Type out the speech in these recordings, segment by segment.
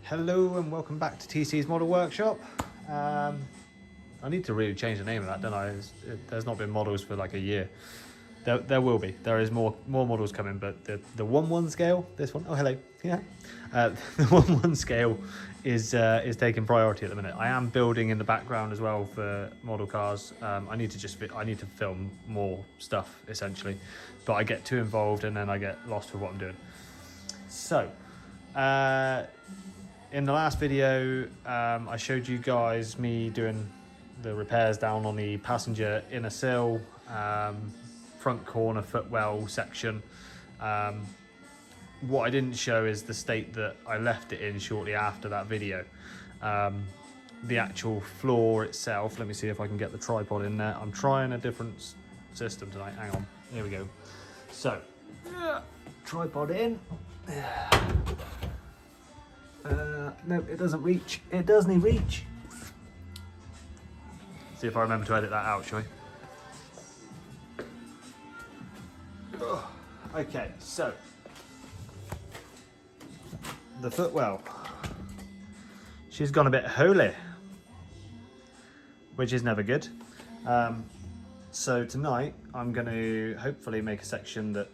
Hello and welcome back to TC's Model Workshop. I need to really change the name of that, don't I? There's not been models for like a year. There will be. There is more models coming, but the 1/1 scale, this one, oh hello, yeah. The 1/1 scale is taking priority at the minute. I am building in the background as well for model cars. I need to film more stuff essentially, but I get too involved and then I get lost with what I'm doing. So, in the last video, I showed you guys me doing the repairs down on the passenger inner sill, front corner footwell section. What I didn't show is the state that I left it in shortly after that video. The actual floor itself, let me see if I can get the tripod in there. I'm trying a different system tonight, hang on, here we go. So, tripod in. No, it doesn't reach. It doesn't reach. See if I remember to edit that out, shall we? Okay, so the footwell. She's gone a bit holy, which is never good. So tonight I'm going to hopefully make a section that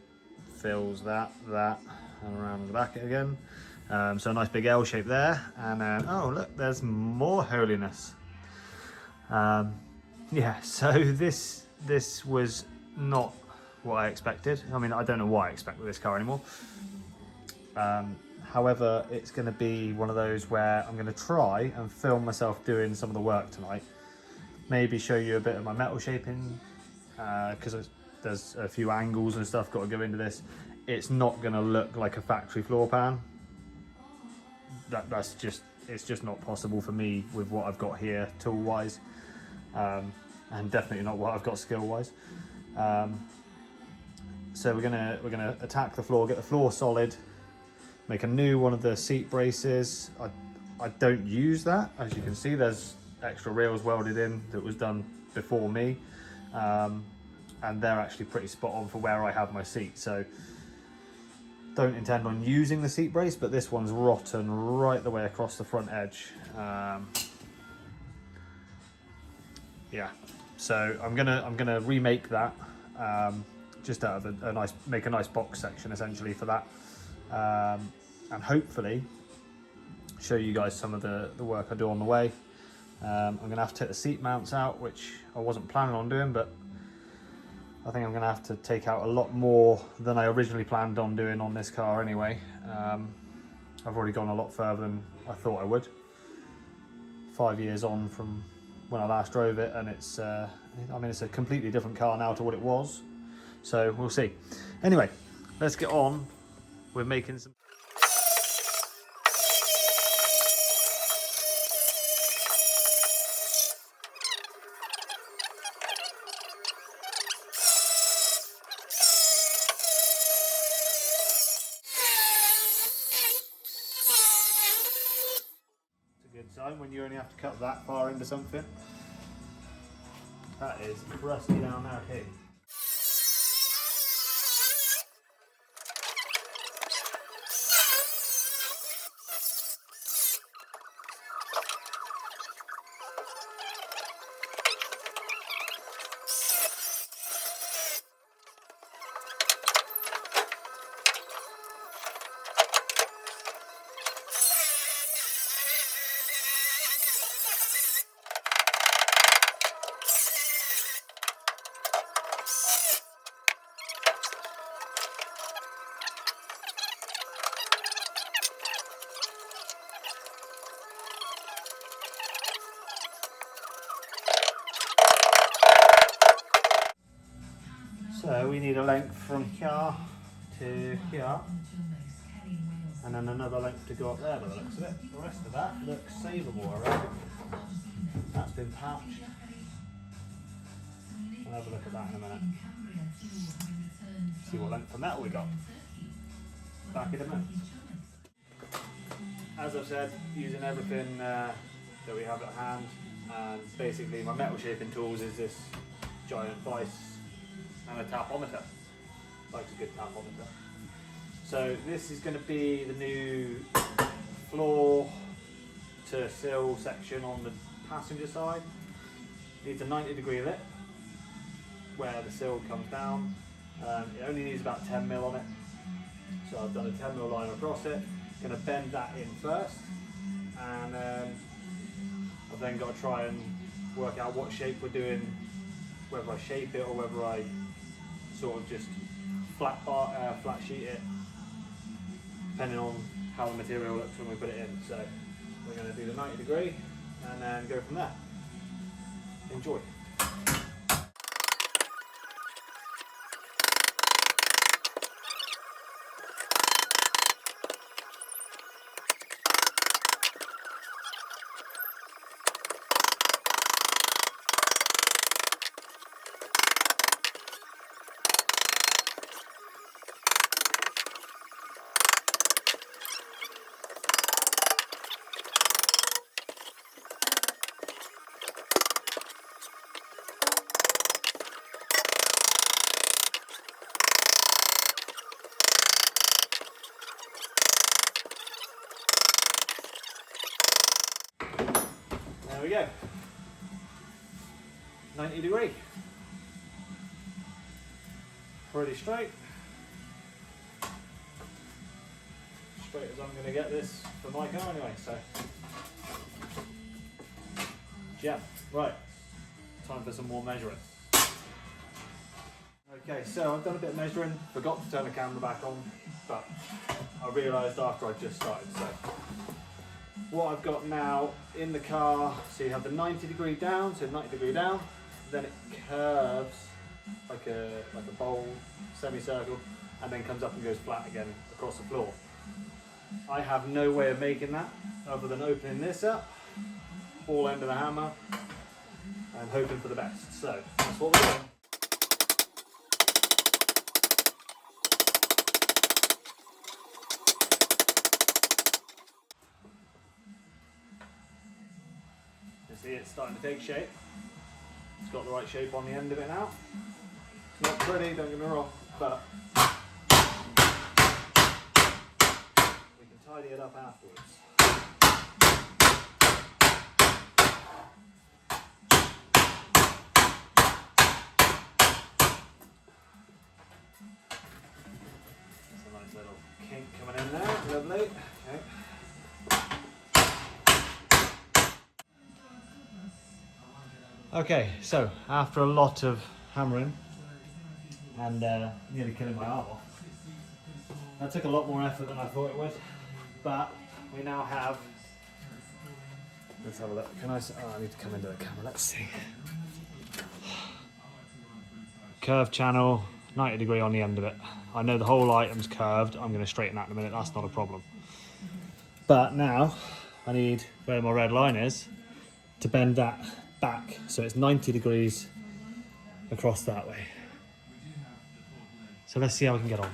fills that, and around the back again. So a nice big L shape there, and then, oh look, there's more holiness. Yeah, so this was not what I expected. I mean, I don't know what I expect with this car anymore. However, it's going to be one of those where I'm going to try and film myself doing some of the work tonight. Maybe show you a bit of my metal shaping, because there's a few angles and stuff got to go into this. It's not going to look like a factory floor pan. It's just not possible for me with what I've got here tool wise, and definitely not what I've got skill wise. So we're gonna attack the floor, get the floor solid, make a new one of the seat braces. I don't use that, as you can see. There's extra rails welded in that was done before me, and they're actually pretty spot on for where I have my seat. So don't intend on using the seat brace, but this one's rotten right the way across the front edge. Yeah, so I'm gonna remake that, just out of make a nice box section essentially for that, and hopefully show you guys some of the work I do on the way. I'm gonna have to take the seat mounts out, which I wasn't planning on doing, but I think I'm going to have to take out a lot more than I originally planned on doing on this car anyway. I've already gone a lot further than I thought I would. 5 years on from when I last drove it, and it's it's a completely different car now to what it was. So we'll see. Anyway, let's get on with making some... Good sign when you only have to cut that far into something. That is crusty down there too. So we need a length from here to here, and then another length to go up there by the looks of it. The rest of that looks savable, I reckon. That's been patched. I'll have a look at that in a minute. See what length of metal we got. Back in a minute. As I've said, using everything that we have at hand, and basically my metal shaping tools is this giant vise and a tapometer. Likes a good tapometer. So this is going to be the new floor to sill section on the passenger side needs a 90-degree lip where the sill comes down. It only needs about 10mm on it, so I've done a 10mm line across it. Going to bend that in first, and I've then got to try and work out what shape we're doing, whether I shape it or whether I sort of just flat sheet it, depending on how the material looks when we put it in. So we're going to do the 90-degree and then go from there. Enjoy. There we go. 90-degree. Pretty straight. Straight as I'm going to get this for my car anyway, so. Yeah, right. Time for some more measuring. Okay, so I've done a bit of measuring, forgot to turn the camera back on, but I realised after I just started, so. What I've got now in the car, so you have the 90-degree down, so 90-degree down, then it curves like a bowl, semicircle, and then comes up and goes flat again across the floor. I have no way of making that other than opening this up, ball end of the hammer, and hoping for the best. So that's what we're doing. See, it's starting to take shape. It's got the right shape on the end of it now. It's not pretty, don't get me wrong, but we can tidy it up afterwards. That's a nice little kink coming in there, lovely. Okay. Okay, so after a lot of hammering and nearly killing my arm off, that took a lot more effort than I thought it would, but we now have, let's have a look, can I, oh, I need to come into the camera, let's see. Curved channel, 90-degree on the end of it. I know the whole item's curved, I'm going to straighten that in a minute, that's not a problem. But now, I need, where my red line is, to bend that back so it's 90 degrees across that way. So let's see how we can get on.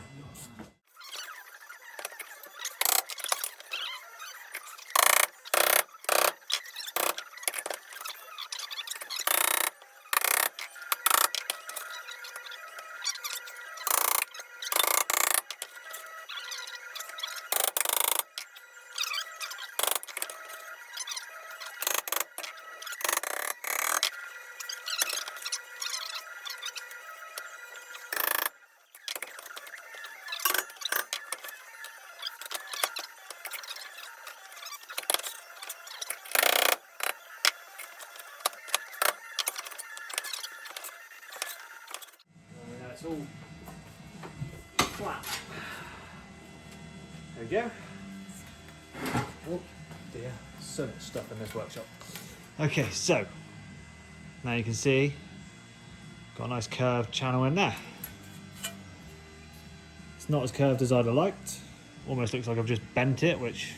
It's all flat. There we go. Oh dear, so much stuff in this workshop. Okay, so now you can see got a nice curved channel in there. It's not as curved as I'd have liked. Almost looks like I've just bent it, which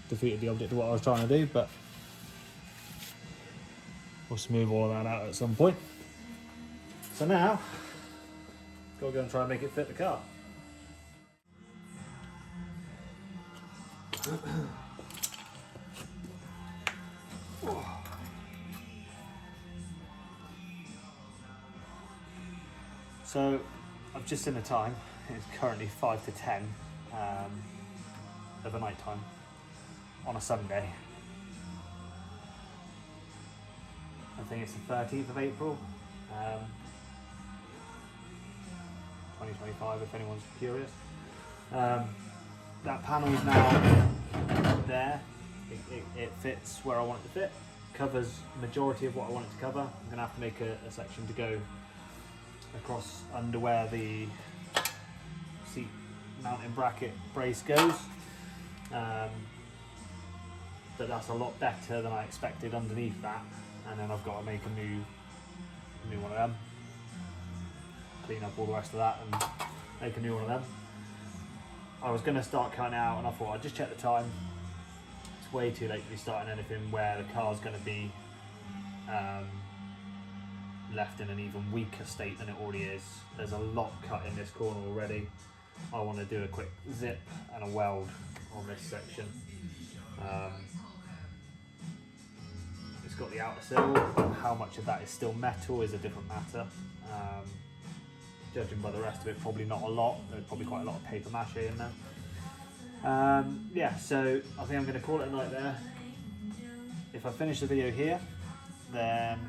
defeated the object of what I was trying to do, but we'll smooth all of that out at some point. So now got to go and try and make it fit the car. So I've just seen the time. It's currently 5 to 10 of a night time. on a Sunday. I think it's the 13th of April, 2025, if anyone's curious. That panel is now there. It fits where I want it to fit, covers the majority of what I want it to cover. I'm going to have to make a section to go across under where the seat mounting bracket brace goes. But that's a lot better than I expected underneath that. And then I've got to make a new one of them, clean up all the rest of that and make a new one of them. I was going to start cutting out and I thought I'd just check the time. It's way too late to be starting anything where the car's going to be left in an even weaker state than it already is. There's a lot cut in this corner already. I want to do a quick zip and a weld on this section. It's got the outer sill. How much of that is still metal is a different matter. Judging by the rest of it, probably not a lot. There's probably quite a lot of paper mache in there. Yeah, so I think I'm going to call it a night there. If I finish the video here, then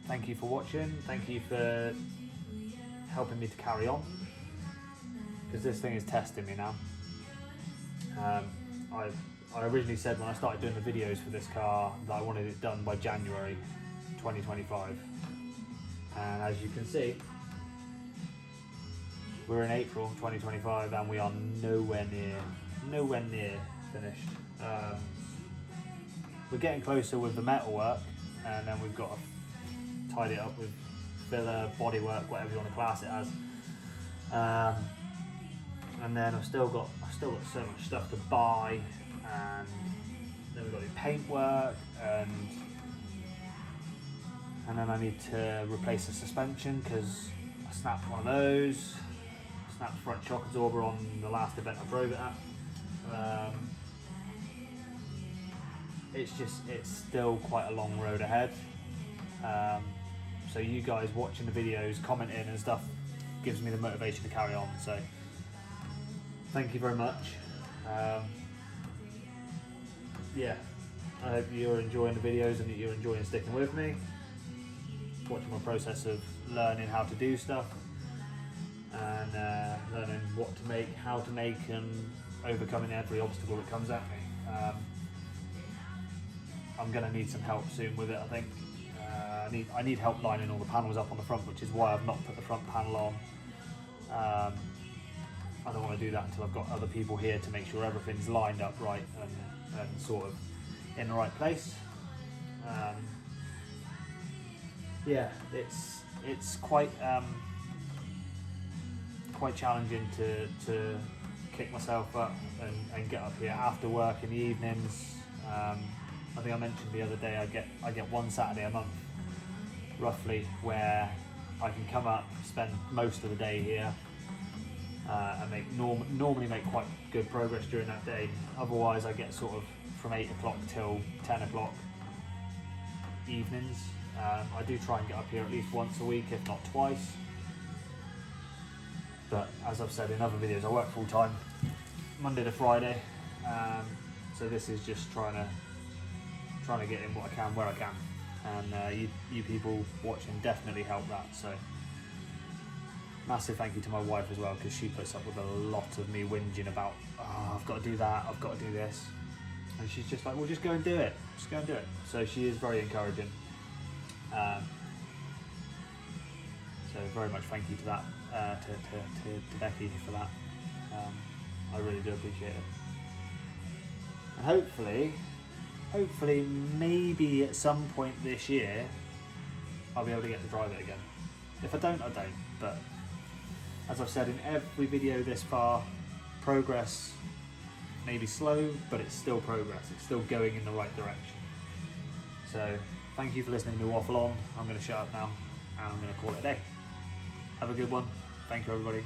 thank you for watching. Thank you for helping me to carry on, because this thing is testing me now. I originally said when I started doing the videos for this car that I wanted it done by January 2025, and as you can see, we're in April 2025 and we are nowhere near finished. We're getting closer with the metal work, and then we've got to tidy it up with filler, bodywork, whatever you want to class it as. And then I've still got so much stuff to buy, and then we've got to do paintwork, and then I need to replace the suspension because I snapped one of those. Snapped the front shock absorber on the last event I drove it at. It's still quite a long road ahead. So you guys watching the videos, commenting and stuff gives me the motivation to carry on. So thank you very much. Yeah, I hope you're enjoying the videos and that you're enjoying sticking with me, watching my process of learning how to do stuff, and learning what to make, how to make, and overcoming every obstacle that comes at me. I'm going to need some help soon with it, I think. I need help lining all the panels up on the front, which is why I've not put the front panel on. I don't want to do that until I've got other people here to make sure everything's lined up right and sort of in the right place. Yeah, it's quite challenging to kick myself up and get up here after work in the evenings. I think I mentioned the other day I get one Saturday a month roughly where I can come up, spend most of the day here, and normally make quite good progress during that day. Otherwise I get sort of from 8 o'clock till 10 o'clock evenings. I do try and get up here at least once a week, if not twice. But as I've said in other videos, I work full time, Monday to Friday. So this is just trying to get in what I can, where I can. And you people watching definitely help that. So massive thank you to my wife as well, because she puts up with a lot of me whinging about, oh, I've got to do that, I've got to do this. And she's just like, well, just go and do it. Just go and do it. So she is very encouraging. So very much thank you to that, to Becky for that. I really do appreciate it. And hopefully maybe at some point this year I'll be able to get to drive it again. If I don't, I don't. But as I've said in every video this far, progress may be slow, but it's still progress. It's still going in the right direction. So thank you for listening to me waffle on. I'm going to shut up now and I'm going to call it a day. Have a good one. Thank you, everybody.